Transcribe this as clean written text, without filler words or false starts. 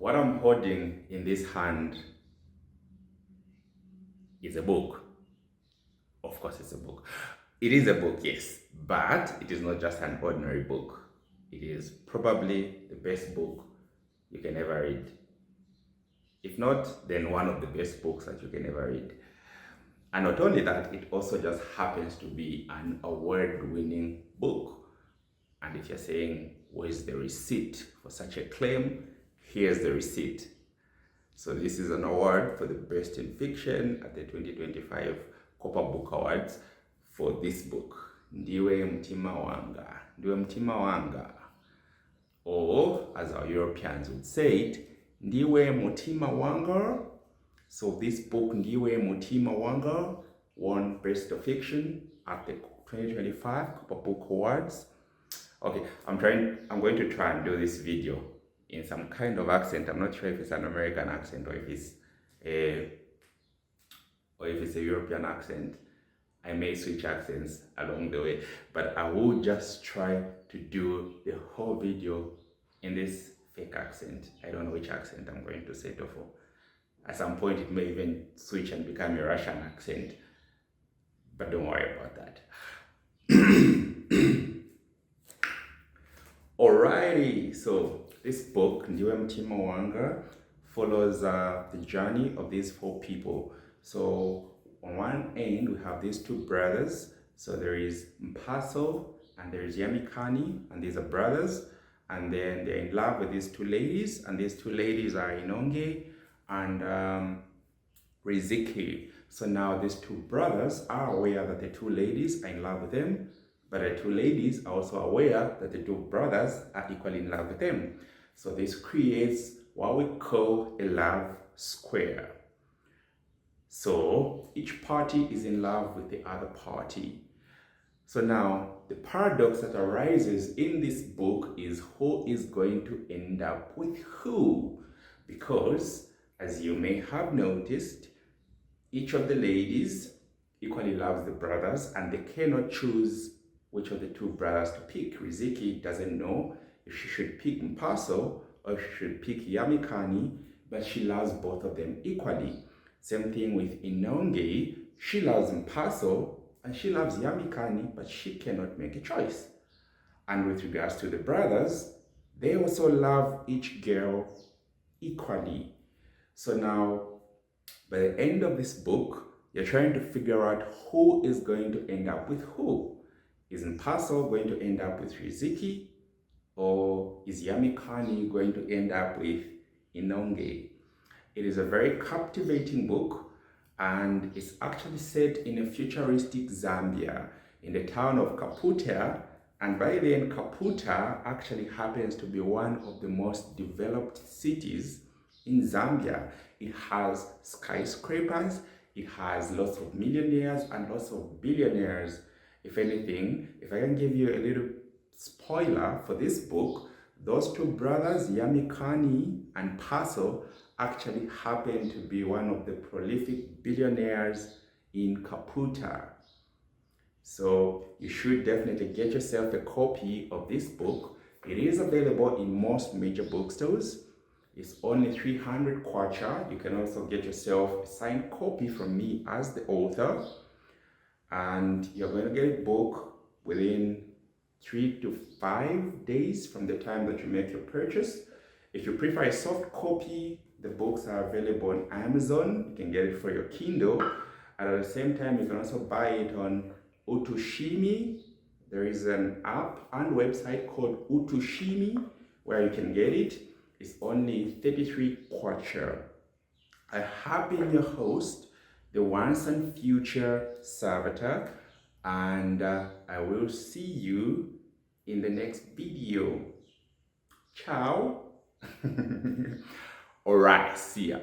What I'm holding in this hand is a book. Of course, it's a book. It is a book, yes, but it is not just an ordinary book. It is probably the best book you can ever read. If not, then one of the best books that you can ever read. And not only that, it also just happens to be an award-winning book. And if you're saying, where's the receipt for such a claim? Here's the receipt. So this is an award for the best in fiction at the 2025 Copper Book Awards for this book, Ndiwe Wanga. Mutima wanga. Or, as our Europeans would say it, Ndiwe mutima wanga. So this book, Ndiwe mutima wanga, won Best of Fiction at the 2025 Copper Book Awards. Okay, I'm going to try and do this video in some kind of accent. I'm not sure if it's an American accent or if it's a European accent. I may switch accents along the way, but I will just try to do the whole video in this fake accent. I don't know which accent I'm going to settle for. At some point, it may even switch and become a Russian accent, but don't worry about that. Alrighty, so this book, Ndiwe Mutima Wanga, follows the journey of these four people. So on one end, we have these two brothers. So there is Mpaso and there is Yamikani, and these are brothers. And then they're in love with these two ladies, and these two ladies are Inonge and Riziki. So now these two brothers are aware that the two ladies are in love with them, but the two ladies are also aware that the two brothers are equally in love with them. So this creates what we call a love square. So each party is in love with the other party. So now the paradox that arises in this book is who is going to end up with who? Because as you may have noticed, each of the ladies equally loves the brothers and they cannot choose which of the two brothers to pick. Riziki doesn't know if she should pick Mpaso or if she should pick Yamikani, but she loves both of them equally. Same thing with Inonge. She loves Mpaso and she loves Yamikani, but she cannot make a choice. And with regards to the brothers, they also love each girl equally. So now, by the end of this book, you're trying to figure out who is going to end up with who. Is Mpaso going to end up with Riziki, or is Yamikani going to end up with Inonge? It is a very captivating book, and it's actually set in a futuristic Zambia in the town of Kaputa. And by then, Kaputa actually happens to be one of the most developed cities in Zambia. It has skyscrapers, it has lots of millionaires and lots of billionaires. If anything, if I can give you a little spoiler for this book, those two brothers, Yamikani and Paso, actually happen to be one of the prolific billionaires in Kaputa. So you should definitely get yourself a copy of this book. It is available in most major bookstores. It's only 300 kwacha. You can also get yourself a signed copy from me as the author. And you're going to get a book within 3 to 5 days from the time that you make your purchase. If you prefer a soft copy, the books are available on Amazon. You can get it for your Kindle. And at the same time, you can also buy it on Utushimi. There is an app and website called Utushimi where you can get it. It's only 33 kwacha. I have been your host, the once and future Savatir, and I will see you in the next video. Ciao. All right, see ya.